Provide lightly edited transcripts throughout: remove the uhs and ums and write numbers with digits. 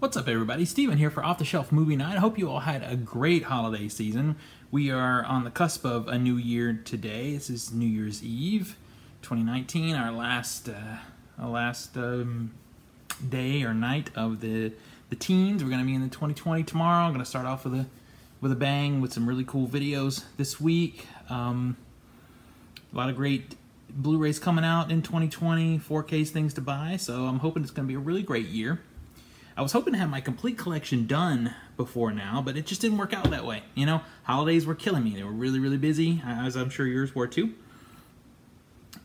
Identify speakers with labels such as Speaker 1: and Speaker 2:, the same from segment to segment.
Speaker 1: What's up, everybody? Steven here for Off the Shelf Movie Night. I hope you all had a great holiday season. We are on the cusp of a new year today. This is New Year's Eve, 2019, our last day or night of the teens. We're going to be in the 2020 tomorrow. I'm going to start off with a bang with some really cool videos this week. A lot of great Blu-rays coming out in 2020, 4K's things to buy, so I'm hoping it's going to be a really great year. I was hoping to have my complete collection done before now, but it just didn't work out that way. You know, holidays were killing me. They were really, really busy, as I'm sure yours were too.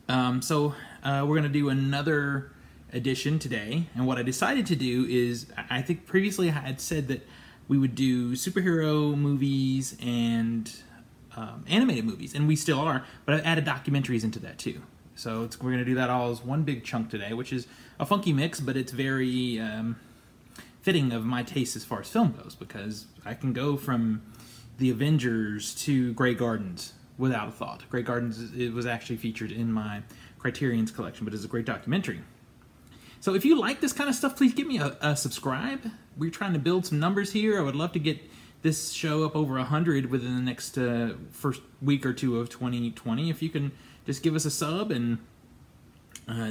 Speaker 1: So we're going to do another edition today, and what I decided to do is, I think previously I had said that we would do superhero movies and animated movies, and we still are, but I added documentaries into that too. So we're going to do that all as one big chunk today, which is a funky mix, but it's very fitting of my taste as far as film goes, because I can go from the Avengers to Grey Gardens without a thought. Grey Gardens, it was actually featured in my Criterion's collection, but it's a great documentary. So if you like this kind of stuff, please give me a subscribe. We're trying to build some numbers here. I would love to get this show up over 100 within the next first week or two of 2020. If you can just give us a sub and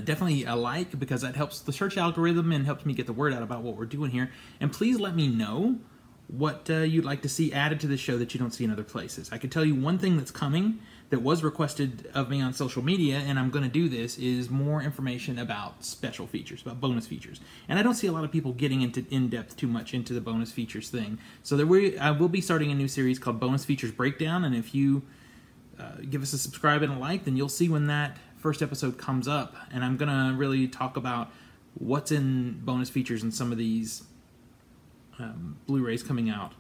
Speaker 1: definitely a like, because that helps the search algorithm and helps me get the word out about what we're doing here. And please let me know what you'd like to see added to the show that you don't see in other places. I can tell you one thing that's coming that was requested of me on social media, and I'm going to do this, is more information about special features, about bonus features. And I don't see a lot of people getting into in-depth too much into the bonus features thing. So I will be starting a new series called Bonus Features Breakdown, and if you give us a subscribe and a like, then you'll see when that first episode comes up. And I'm going to really talk about what's in bonus features in some of these Blu-rays coming out,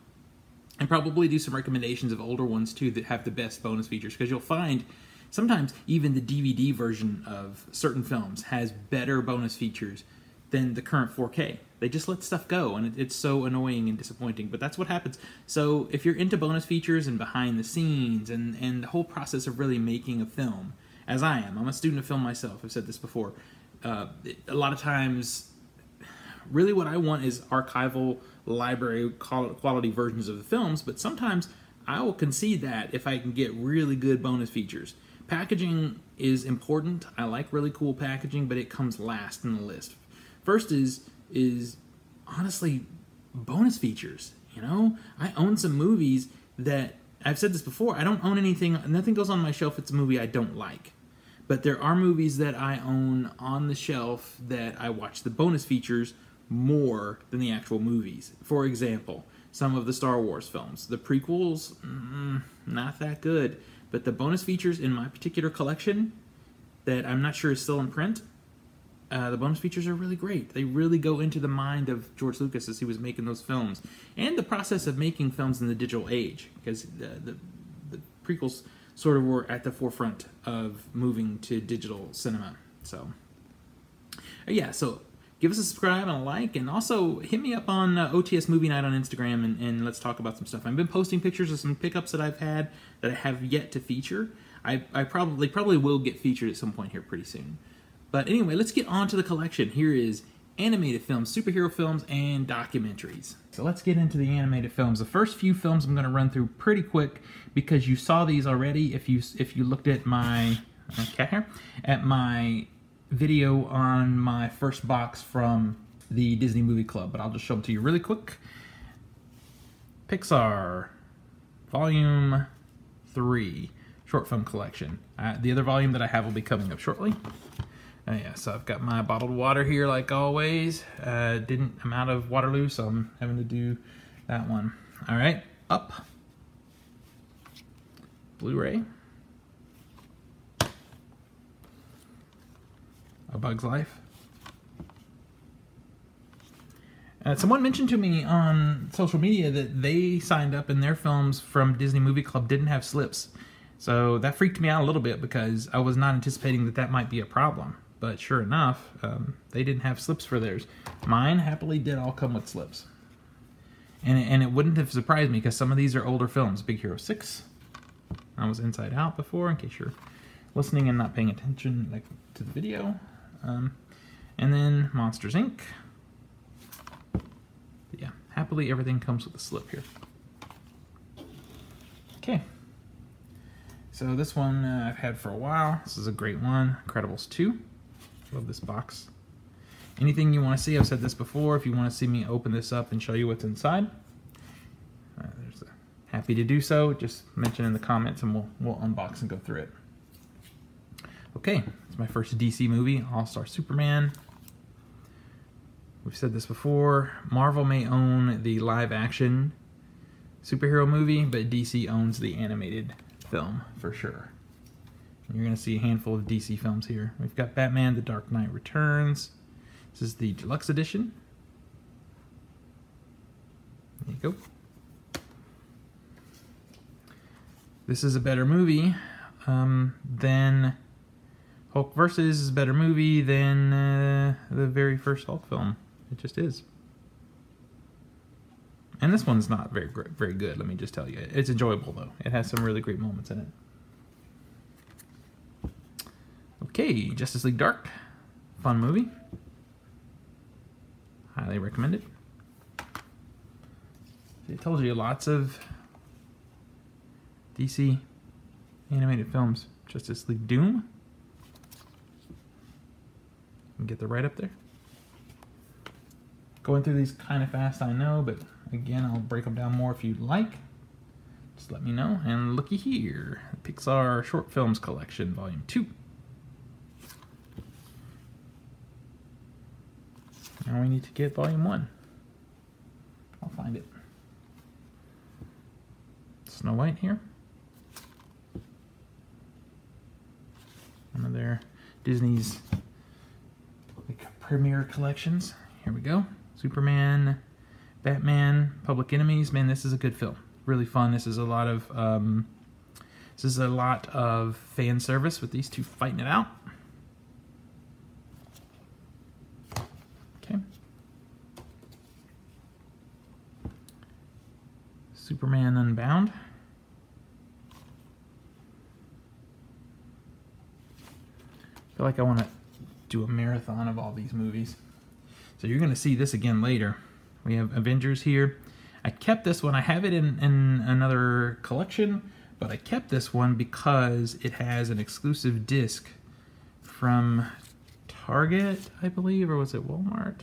Speaker 1: and probably do some recommendations of older ones too that have the best bonus features, because you'll find sometimes even the DVD version of certain films has better bonus features than the current 4K. They just let stuff go, and it's so annoying and disappointing, but that's what happens. So if you're into bonus features and behind the scenes and the whole process of really making a film, as I am, I'm a student of film myself, I've said this before, a lot of times really what I want is archival library quality versions of the films, but sometimes I will concede that if I can get really good bonus features. Packaging is important. I like really cool packaging, but it comes last in the list. First is honestly bonus features. You know, I own some movies that, I've said this before, I don't own anything, nothing goes on my shelf it's a movie I don't like. But there are movies that I own on the shelf that I watch the bonus features more than the actual movies. For example, some of the Star Wars films. The prequels, not that good. But the bonus features in my particular collection that I'm not sure is still in print, the bonus features are really great. They really go into the mind of George Lucas as he was making those films, and the process of making films in the digital age, because the prequels sort of were at the forefront of moving to digital cinema. So, yeah, so give us a subscribe and a like, and also hit me up on OTS Movie Night on Instagram, and let's talk about some stuff. I've been posting pictures of some pickups that I've had that I have yet to feature. I probably will get featured at some point here pretty soon. But anyway, let's get on to the collection. Here is animated films, superhero films, and documentaries. So let's get into the animated films. The first few films I'm going to run through pretty quick, because you saw these already if you looked at my video on my first box from the Disney Movie Club, but I'll just show them to you really quick. Pixar, Volume 3, Short Film Collection. The other volume that I have will be coming up shortly. Yeah, so I've got my bottled water here like always. I'm out of Waterloo, so I'm having to do that one. All right, Up, Blu-ray, A Bug's Life. Someone mentioned to me on social media that they signed up and their films from Disney Movie Club didn't have slips. So that freaked me out a little bit, because I was not anticipating that might be a problem. But sure enough, they didn't have slips for theirs. Mine happily did all come with slips. And it wouldn't have surprised me, because some of these are older films. Big Hero 6. I was Inside Out before, in case you're listening and not paying attention to the video. And then Monsters, Inc. happily everything comes with a slip here. Okay. So this one I've had for a while. This is a great one. Incredibles 2. Love this box. Anything you want to see, I've said this before, if you want to see me open this up and show you what's inside, happy to do so. Just mention in the comments and we'll unbox and go through it. Okay, it's my first DC movie, All-Star Superman. We've said this before, Marvel may own the live-action superhero movie, but DC owns the animated film for sure. And you're going to see a handful of DC films here. We've got Batman, The Dark Knight Returns. This is the deluxe edition. There you go. This is a better movie than Hulk versus is a better movie than the very first Hulk film. It just is. And this one's not very good, let me just tell you. It's enjoyable, though. It has some really great moments in it. Okay, Justice League Dark. Fun movie. Highly recommended. I told you, lots of DC animated films. Justice League Doom. And get the right up there. Going through these kind of fast, I know, but again, I'll break them down more if you'd like. Just let me know. And looky here, Pixar Short Films Collection, Volume 2. Now we need to get Volume 1. I'll find it. Snow White here. One of their Disney's premiere collections. Here we go. Superman, Batman, Public Enemies. Man, this is a good film. Really fun. This is a lot of fan service with these two fighting it out. Okay. Superman Unbound. I feel like I want to do a marathon of all these movies. So you're going to see this again later. We have Avengers here. I kept this one. I have it in another collection, but I kept this one because it has an exclusive disc from Target, I believe, or was it Walmart?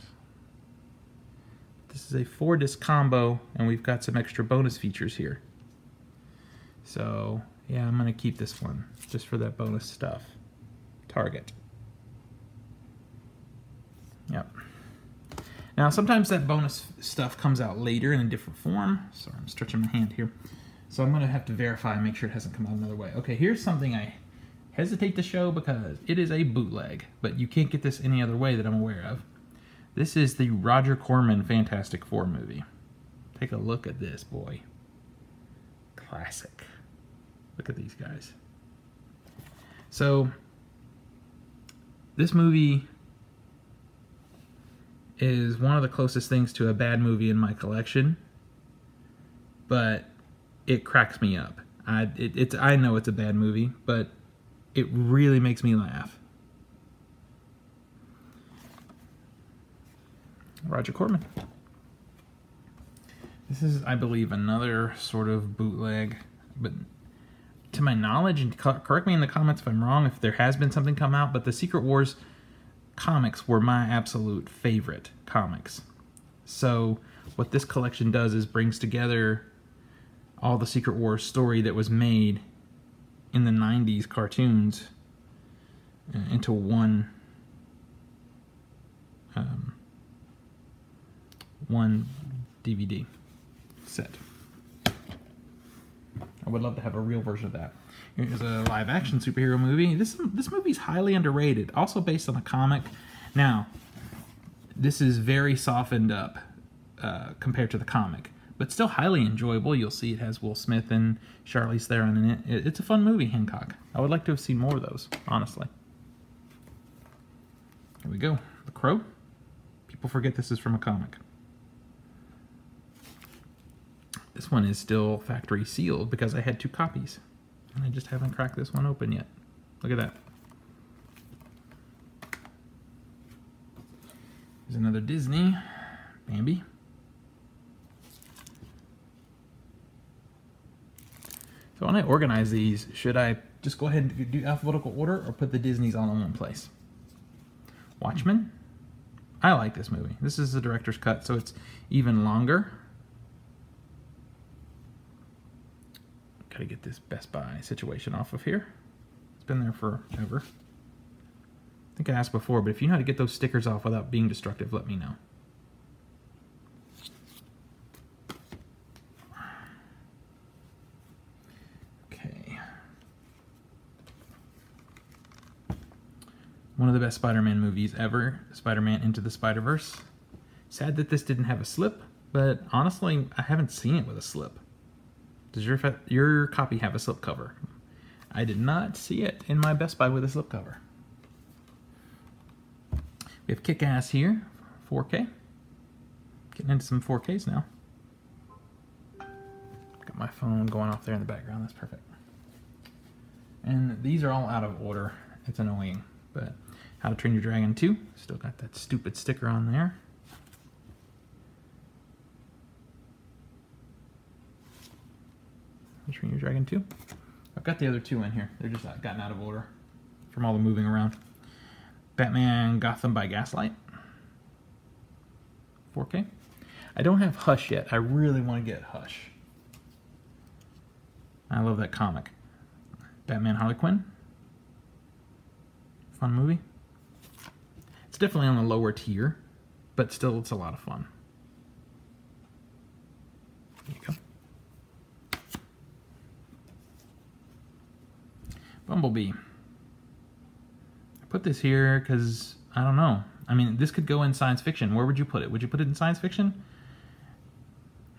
Speaker 1: This is a 4-disc combo, and we've got some extra bonus features here. So, yeah, I'm going to keep this one just for that bonus stuff. Target. Yep. Now, sometimes that bonus stuff comes out later in a different form. Sorry, I'm stretching my hand here. So I'm going to have to verify and make sure it hasn't come out another way. Okay, here's something I hesitate to show because it is a bootleg, but you can't get this any other way that I'm aware of. This is the Roger Corman Fantastic Four movie. Take a look at this, boy. Classic. Look at these guys. So, this movie is one of the closest things to a bad movie in my collection, but it cracks me up. I know it's a bad movie, but it really makes me laugh. Roger Corman. This is, I believe, another sort of bootleg, but to my knowledge, and correct me in the comments if I'm wrong, if there has been something come out, but the Secret Wars comics were my absolute favorite comics. So what this collection does is brings together all the Secret Wars story that was made in the 90s cartoons into one DVD set. I would love to have a real version of that. Here's a live-action superhero movie. This movie's highly underrated, also based on a comic. Now, this is very softened up compared to the comic, but still highly enjoyable. You'll see it has Will Smith and Charlize Theron in it. It's a fun movie, Hancock. I would like to have seen more of those, honestly. Here we go. The Crow. People forget this is from a comic. This one is still factory sealed because I had 2 copies. And I just haven't cracked this one open yet. Look at that. There's another Disney. Bambi. So when I organize these, should I just go ahead and do alphabetical order or put the Disneys all in one place? Watchmen. I like this movie. This is the director's cut, so it's even longer. Gotta get this Best Buy situation off of here. It's been there forever. I think I asked before, but if you know how to get those stickers off without being destructive, let me know. Okay. One of the best Spider-Man movies ever, Spider-Man Into the Spider-Verse. Sad that this didn't have a slip, but honestly, I haven't seen it with a slip. Does your copy have a slip cover? I did not see it in my Best Buy with a slip cover. We have Kick-Ass here, 4K. Getting into some 4Ks now. Got my phone going off there in the background, that's perfect. And these are all out of order. It's annoying, but How to Train Your Dragon 2, still got that stupid sticker on there. How to Train Your Dragon 2. I've got the other two in here. They're just gotten out of order from all the moving around. Batman Gotham by Gaslight. 4K. I don't have Hush yet. I really want to get Hush. I love that comic. Batman Harley Quinn. Fun movie. It's definitely on the lower tier, but still it's a lot of fun. There you go. Bumblebee. I put this here because, I don't know. I mean, this could go in science fiction. Where would you put it? Would you put it in science fiction?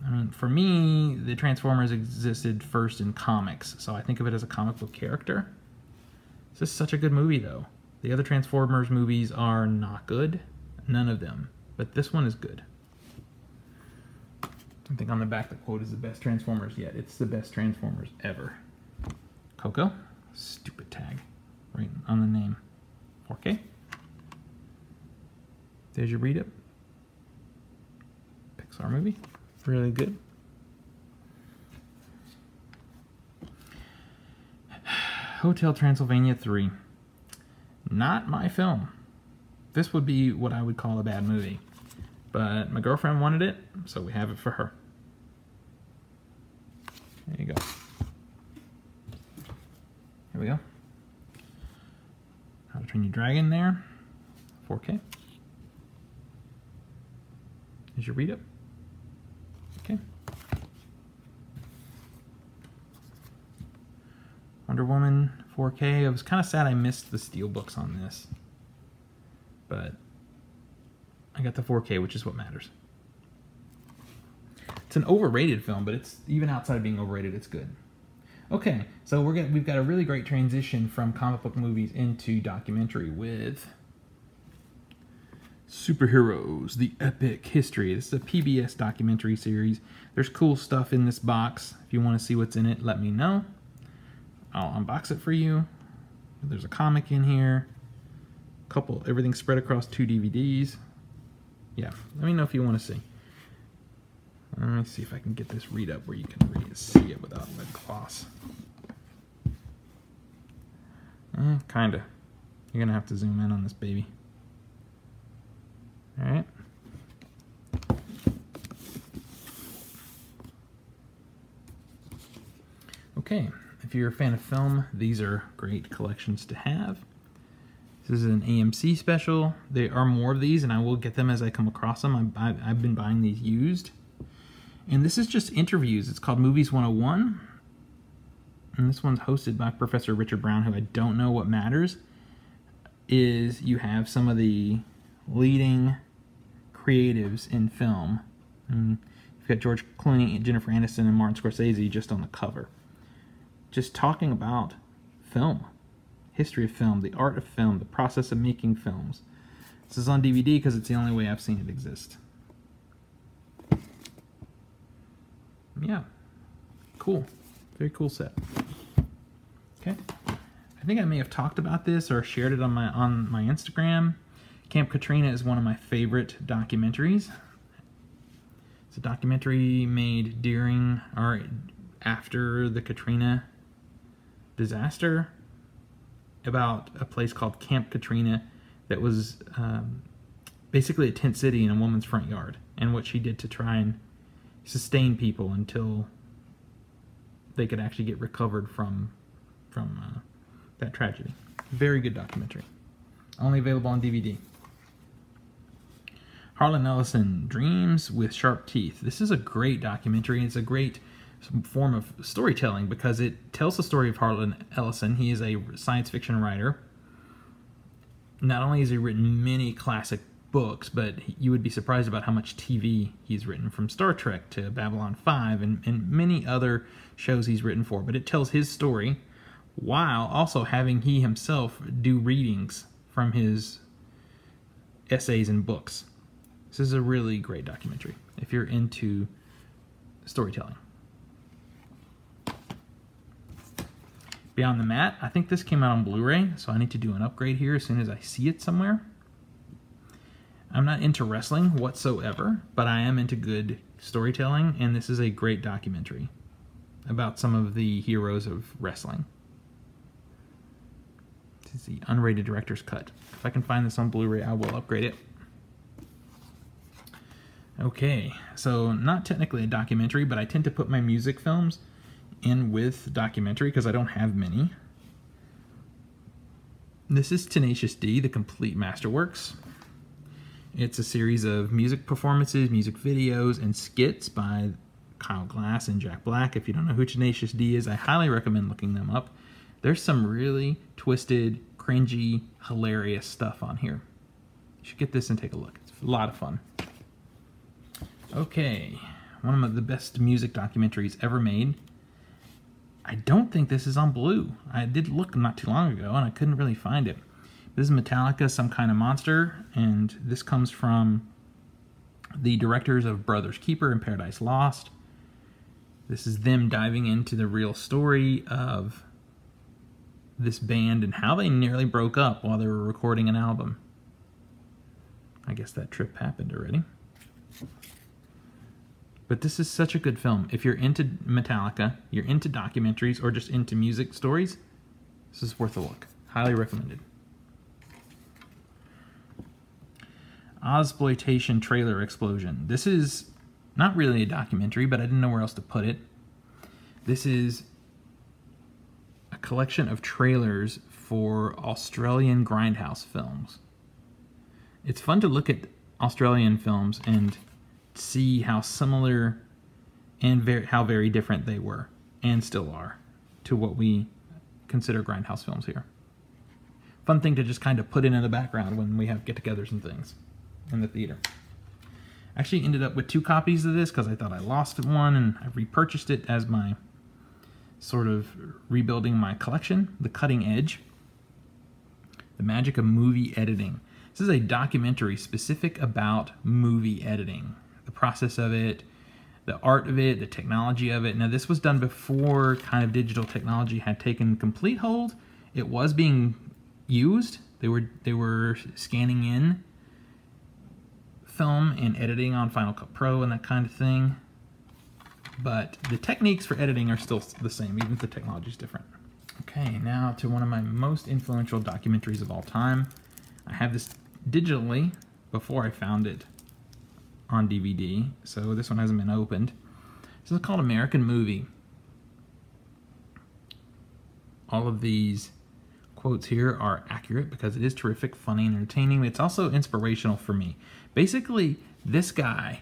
Speaker 1: I mean, for me, the Transformers existed first in comics, so I think of it as a comic book character. This is such a good movie, though. The other Transformers movies are not good. None of them. But this one is good. I think on the back the quote is the best Transformers yet. It's the best Transformers ever. Coco. Stupid tag. Right on the name. 4K. There's your read-up. Pixar movie. Really good. Hotel Transylvania 3. Not my film. This would be what I would call a bad movie. But my girlfriend wanted it, so we have it for her. There you go. Here we go. How to Train Your Dragon there. 4K. Here's your read-up. Okay. Wonder Woman 4K. I was kind of sad I missed the steelbooks on this. But I got the 4K, which is what matters. It's an overrated film, but it's even outside of being overrated, it's good. Okay, so we've got a really great transition from comic book movies into documentary with Superheroes, the Epic History. This is a PBS documentary series. There's cool stuff in this box. If you want to see what's in it, let me know. I'll unbox it for you. There's a comic in here. Everything spread across 2 DVDs. Yeah, let me know if you want to see. Let me see if I can get this read up where you can see it without red cloths. Kinda. You're gonna have to zoom in on this baby. Alright. Okay, if you're a fan of film, these are great collections to have. This is an AMC special. There are more of these, and I will get them as I come across them. I've been buying these used. And this is just interviews. It's called Movies 101. And this one's hosted by Professor Richard Brown, who I don't know. What matters is you have some of the leading creatives in film. And you've got George Clooney, Jennifer Aniston, and Martin Scorsese just on the cover. Just talking about film. History of film, the art of film, the process of making films. This is on DVD because it's the only way I've seen it exist. Yeah, cool. Very cool set. Okay, I think I may have talked about this or shared it on my Instagram. Camp Katrina is one of my favorite documentaries. It's a documentary made during, or after the Katrina disaster, about a place called Camp Katrina that was basically a tent city in a woman's front yard, and what she did to try and sustain people until they could actually get recovered from that tragedy. Very good documentary. Only available on DVD. Harlan Ellison, Dreams with Sharp Teeth. This is a great documentary. It's a great form of storytelling because it tells the story of Harlan Ellison. He is a science fiction writer. Not only has he written many classic books, but you would be surprised about how much TV he's written, from Star Trek to Babylon 5 and many other shows he's written for. But it tells his story while also having he himself do readings from his essays and books. This is a really great documentary if you're into storytelling. Beyond the Mat, I think this came out on Blu-ray, so I need to do an upgrade here as soon as I see it somewhere. I'm not into wrestling whatsoever, but I am into good storytelling, and this is a great documentary about some of the heroes of wrestling. This is the unrated director's cut. If I can find this on Blu-ray, I will upgrade it. Okay, so not technically a documentary, but I tend to put my music films in with documentary because I don't have many. This is Tenacious D, The Complete Masterworks. It's a series of music performances, music videos, and skits by Kyle Glass and Jack Black. If you don't know who Tenacious D is, I highly recommend looking them up. There's some really twisted, cringy, hilarious stuff on here. You should get this and take a look. It's a lot of fun. Okay, one of the best music documentaries ever made. I don't think this is on Blue. I did look not too long ago and I couldn't really find it. This is Metallica, Some Kind of Monster, and this comes from the directors of Brothers Keeper and Paradise Lost. This is them diving into the real story of this band and how they nearly broke up while they were recording an album. I guess that trip happened already. But this is such a good film. If you're into Metallica, you're into documentaries, or just into music stories, this is worth a look. Highly recommended. Ozploitation Trailer Explosion. This is not really a documentary, but I didn't know where else to put it. This is a collection of trailers for Australian grindhouse films. It's fun to look at Australian films and see how similar and how very different they were and still are to what we consider grindhouse films here. Fun thing to just kind of put in the background when we have get-togethers and things in the theater. I actually ended up with 2 copies of this because I thought I lost one, and I repurchased it as my sort of rebuilding my collection. The Cutting Edge, The Magic of Movie Editing. This is a documentary specific about movie editing. The process of it, the art of it, the technology of it. Now, this was done before kind of digital technology had taken complete hold. It was being used. They were scanning in film and editing on Final Cut Pro and that kind of thing. But the techniques for editing are still the same, even if the technology is different. Okay, now to one of my most influential documentaries of all time. I have this digitally before I found it on DVD, so this one hasn't been opened. This is called American Movie. All of these quotes here are accurate because it is terrific, funny, and entertaining. It's also inspirational for me. Basically, this guy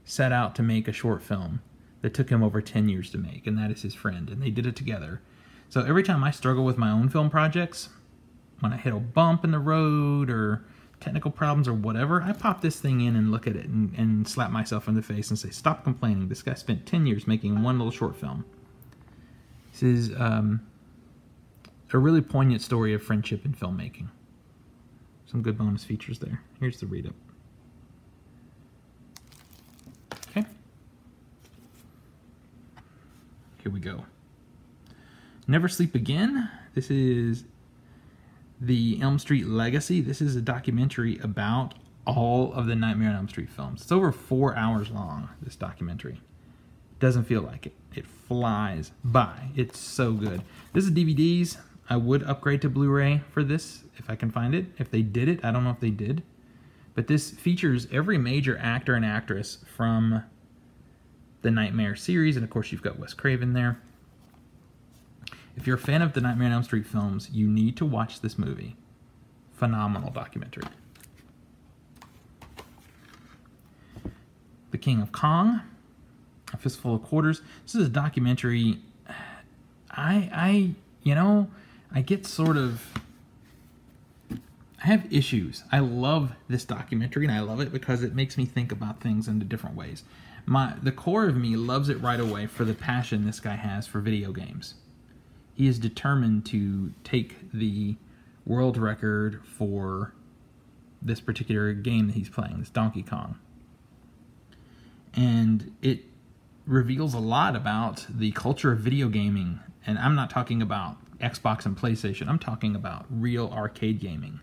Speaker 1: set out to make a short film that took him over 10 years to make, and that is his friend, and they did it together. So every time I struggle with my own film projects, when I hit a bump in the road or technical problems or whatever, I pop this thing in and look at it and slap myself in the face and say, stop complaining. This guy spent 10 years making one little short film. This is a really poignant story of friendship and filmmaking. Some good bonus features there. Here's the read-up. Okay. Here we go. Never Sleep Again. This is the Elm Street Legacy. This is a documentary about all of the Nightmare on Elm Street films. It's over 4 hours long, this documentary. Doesn't feel like it. It flies by. It's so good. This is DVDs. I would upgrade to Blu-ray for this if I can find it. If they did it, I don't know if they did. But this features every major actor and actress from the Nightmare series, and of course you've got Wes Craven there. If you're a fan of the Nightmare on Elm Street films, you need to watch this movie. Phenomenal documentary. The King of Kong, A Fistful of Quarters. This is a documentary. I get sort of, I have issues. I love this documentary, and I love it because it makes me think about things in different ways. The core of me loves it right away for the passion this guy has for video games. He is determined to take the world record for this particular game that he's playing, this Donkey Kong. And it reveals a lot about the culture of video gaming. And I'm not talking about Xbox and PlayStation. I'm talking about real arcade gaming.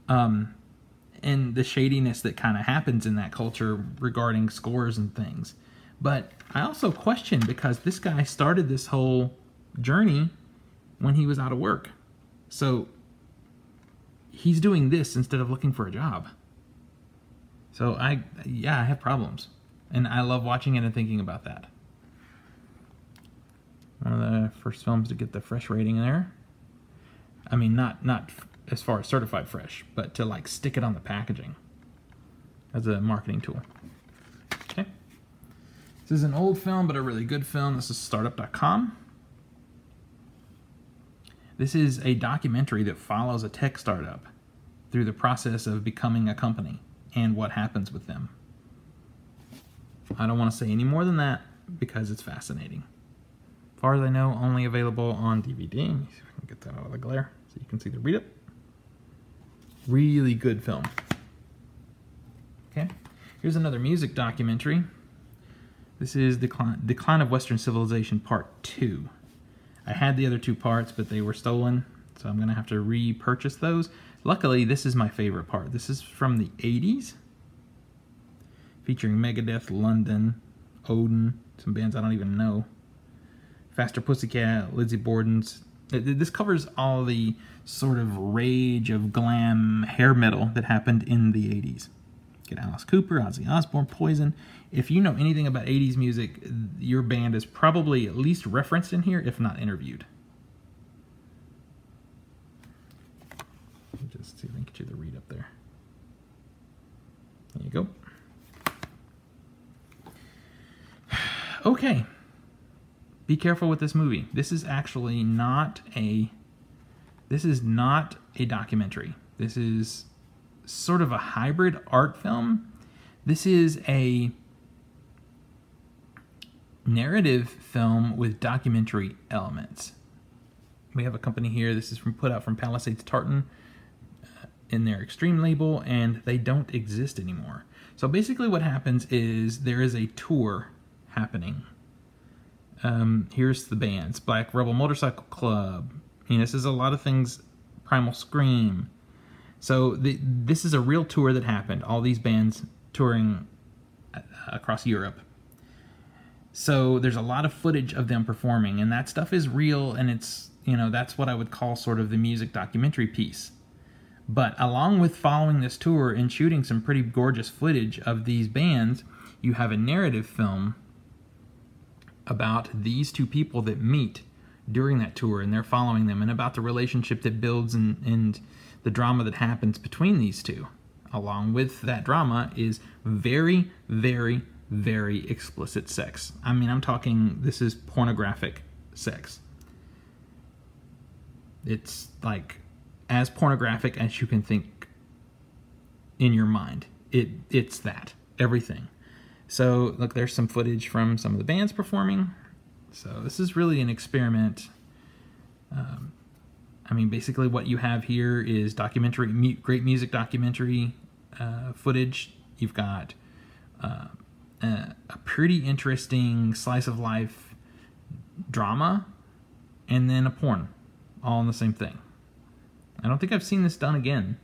Speaker 1: And the shadiness that kind of happens in that culture regarding scores and things. But I also question, because this guy started this whole journey when he was out of work. So he's doing this instead of looking for a job. So I have problems. And I love watching it and thinking about that. One of the first films to get the fresh rating there. I mean, not as far as certified fresh, but to like stick it on the packaging as a marketing tool. Okay. This is an old film, but a really good film. This is startup.com. This is a documentary that follows a tech startup through the process of becoming a company and what happens with them. I don't want to say any more than that because it's fascinating. As far as I know, only available on DVD. Let me see if I can get that out of the glare so you can see the read-up. Really good film. Okay, here's another music documentary. This is Decline of Western Civilization Part 2. I had the other two parts, but they were stolen, so I'm going to have to repurchase those. Luckily, this is my favorite part. This is from the 80s, featuring Megadeth, London, Odin, some bands I don't even know, Faster Pussycat, Lizzie Borden's. This covers all the sort of rage of glam hair metal that happened in the 80s. Get Alice Cooper, Ozzy Osbourne, Poison. If you know anything about 80s music, your band is probably at least referenced in here, if not interviewed. Just see if I can get you the read up there. There you go. Okay. Be careful with this movie. This is actually not a documentary. This is sort of a hybrid art film. This is a narrative film with documentary elements. We have a company here. This is put out from Palisades Tartan in their Extreme label, and they don't exist anymore. So basically what happens is there is a tour happening. Here's the bands. Black Rebel Motorcycle Club. This is a lot of things. Primal Scream. So this is a real tour that happened. All these bands touring across Europe. So there's a lot of footage of them performing, and that stuff is real, and it's, that's what I would call sort of the music documentary piece. But along with following this tour and shooting some pretty gorgeous footage of these bands, you have a narrative film about these two people that meet during that tour, and they're following them, and about the relationship that builds and the drama that happens between these two. Along with that drama is very, very, very explicit sex. I mean, I'm talking, this is pornographic sex. It's like as pornographic as you can think in your mind. It's that, everything. So look, there's some footage from some of the bands performing. So this is really an experiment. I mean, basically what you have here is documentary, great music documentary footage. You've got a pretty interesting slice of life drama, and then a porn, all in the same thing. I don't think I've seen this done again,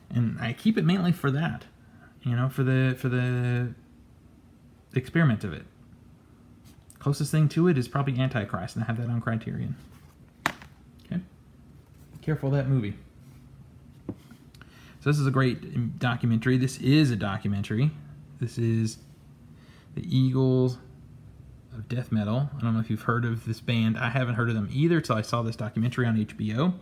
Speaker 1: and I keep it mainly for that, for the experiment of it. Closest thing to it is probably Antichrist, and I have that on Criterion. Okay? Be careful of that movie. So this is a great documentary. This is a documentary. This is the Eagles of Death Metal. I don't know if you've heard of this band. I haven't heard of them either until I saw this documentary on HBO.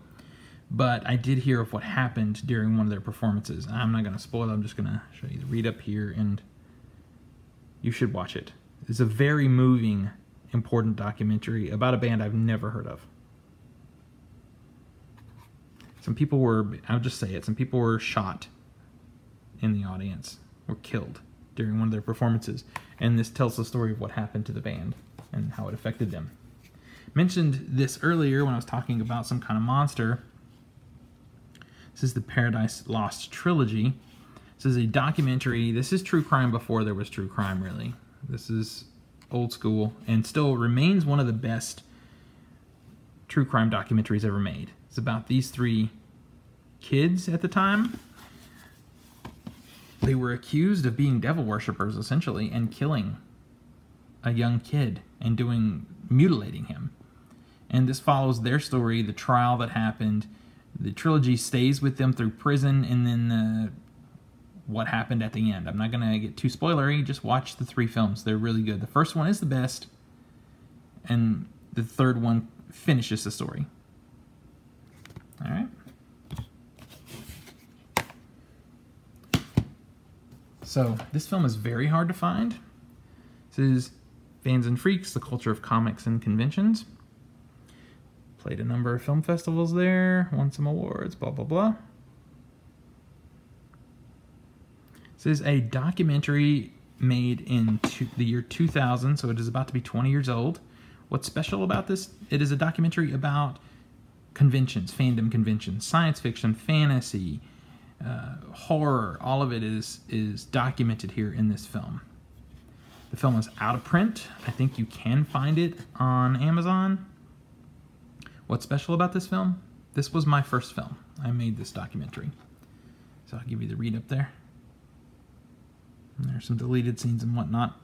Speaker 1: But I did hear of what happened during one of their performances. I'm not going to spoil it. I'm just going to show you the read up here, and you should watch it. It's a very moving, important documentary about a band I've never heard of. Some people were, I'll just say it, some people were shot in the audience, were killed during one of their performances. And this tells the story of what happened to the band and how it affected them. Mentioned this earlier when I was talking about some kind of monster. This is the Paradise Lost Trilogy. This is a documentary. This is true crime before there was true crime, really. This is old school and still remains one of the best true crime documentaries ever made. It's about these three kids at the time. They were accused of being devil worshippers, essentially, and killing a young kid and mutilating him. And this follows their story, the trial that happened. The trilogy stays with them through prison, and then what happened at the end. I'm not going to get too spoilery, just watch the three films. They're really good. The first one is the best, and the third one finishes the story. All right. So, this film is very hard to find. This is Fans and Freaks, the Culture of Comics and Conventions. Played a number of film festivals there, won some awards, blah, blah, blah. This is a documentary made in the year 2000, so it is about to be 20 years old. What's special about this? It is a documentary about conventions, fandom conventions, science fiction, fantasy, horror. All of it is documented here in this film. The film is out of print. I think you can find it on Amazon. What's special about this film? This was my first film. I made this documentary. So I'll give you the read up there. And there's some deleted scenes and whatnot.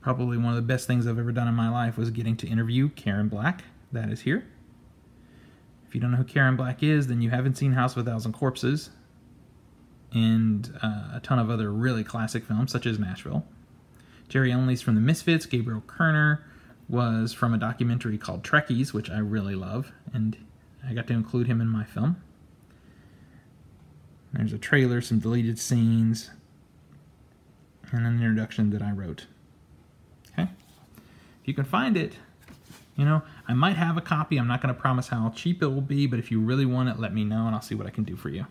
Speaker 1: Probably one of the best things I've ever done in my life was getting to interview Karen Black. That is here. If you don't know who Karen Black is, then you haven't seen House of a Thousand Corpses and a ton of other really classic films, such as Nashville. Jerry Only's from the Misfits. Gabriel Kerner was from a documentary called Trekkies, which I really love, and I got to include him in my film. There's a trailer, some deleted scenes, and an introduction that I wrote. Okay? If you can find it, you know, I might have a copy. I'm not going to promise how cheap it will be, but if you really want it, let me know, and I'll see what I can do for you.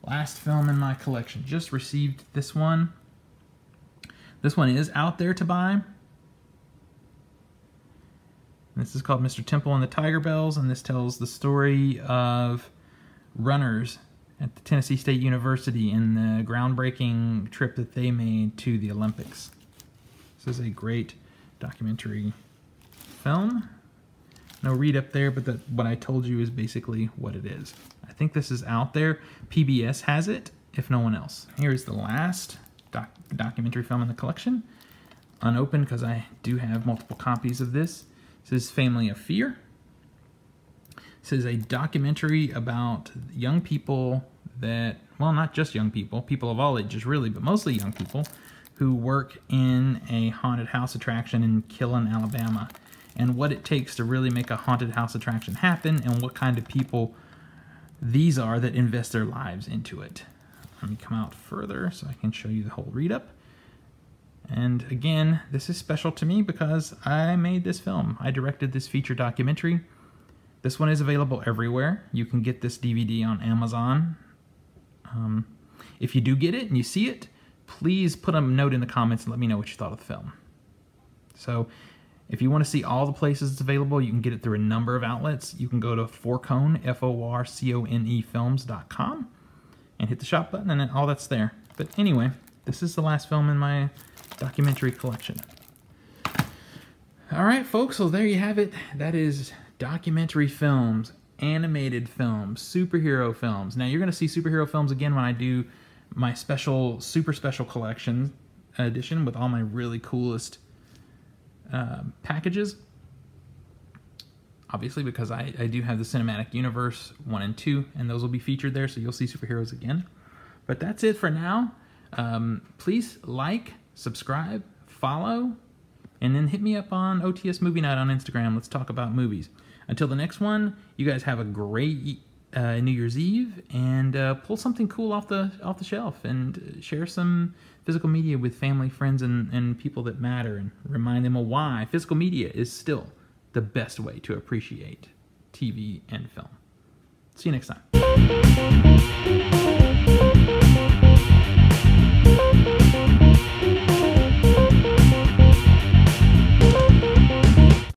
Speaker 1: Last film in my collection. Just received this one. This one is out there to buy. This is called Mr. Temple and the Tiger Bells, and this tells the story of runners at the Tennessee State University and the groundbreaking trip that they made to the Olympics. This is a great documentary film. No read up there, but what I told you is basically what it is. I think this is out there. PBS has it, if no one else. Here's the last documentary film in the collection. Unopened, because I do have multiple copies of this. This is Family of Fear. This is a documentary about young people that, well, not just young people, people of all ages really, but mostly young people, who work in a haunted house attraction in Killen, Alabama, and what it takes to really make a haunted house attraction happen, and what kind of people these are that invest their lives into it. Let me come out further so I can show you the whole read-up. And again, this is special to me because I made this film. I directed this feature documentary. This one is available everywhere. You can get this DVD on Amazon. If you do get it and you see it, please put a note in the comments and let me know what you thought of the film. So, if you want to see all the places it's available, you can get it through a number of outlets. You can go to Forcone, F-O-R-C-O-N-E films.com and hit the shop button and all that's there. But anyway, this is the last film in my documentary collection. All right, folks, so there you have it. That is documentary films. animated films, superhero films. Now, you're going to see superhero films again when I do my super special collection edition with all my really coolest packages. Obviously, because I do have the Cinematic Universe 1 and 2, and those will be featured there, so you'll see superheroes again. But that's it for now. Please like, subscribe, follow, and then hit me up on OTS Movie Night on Instagram. Let's talk about movies. Until the next one, you guys have a great New Year's Eve, and pull something cool off the shelf, and share some physical media with family, friends, and people that matter, and remind them of why physical media is still the best way to appreciate TV and film. See you next time.